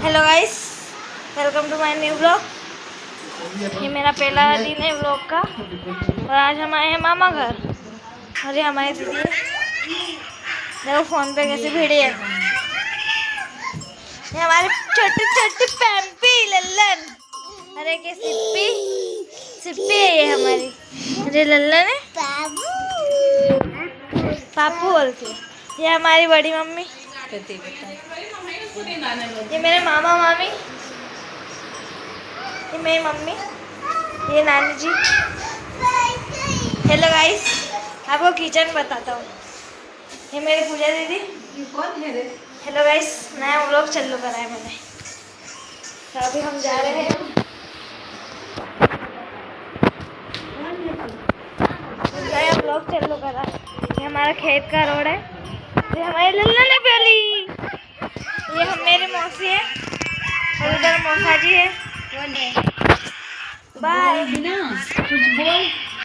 Hello guys, welcome to my new blog. ये मेरा पहला दिन है ब्लॉग का और आज हम आए हैं मामा घर। और ये हमारी दीदी है, देखो फोन पे कैसे भिड़ी है। ये हमारी छोटी छोटी पैम्पी लल्लन, अरे के सिप्पी सिप्पी है ये हमारी। अरे लल्लन है, पापू बोलती है। ये हमारी बड़ी मम्मी, ये मेरे मामा मामी, ये मेरी मम्मी, ये नानी जी। हेलो गाइस, आपको किचन बताता हूँ। ये मेरी पूजा दीदी। हेलो गाइस, नया व्लॉग चालू करा है मैंने, तो अभी हम जा रहे हैं। नया व्लॉग चालू करा। ये हमारा खेत का रोड है। ये हमारी लल्लन है पहली। ये हम मेरी मौसी है और उधर मौसा जी है। बाय। कुछ बोल।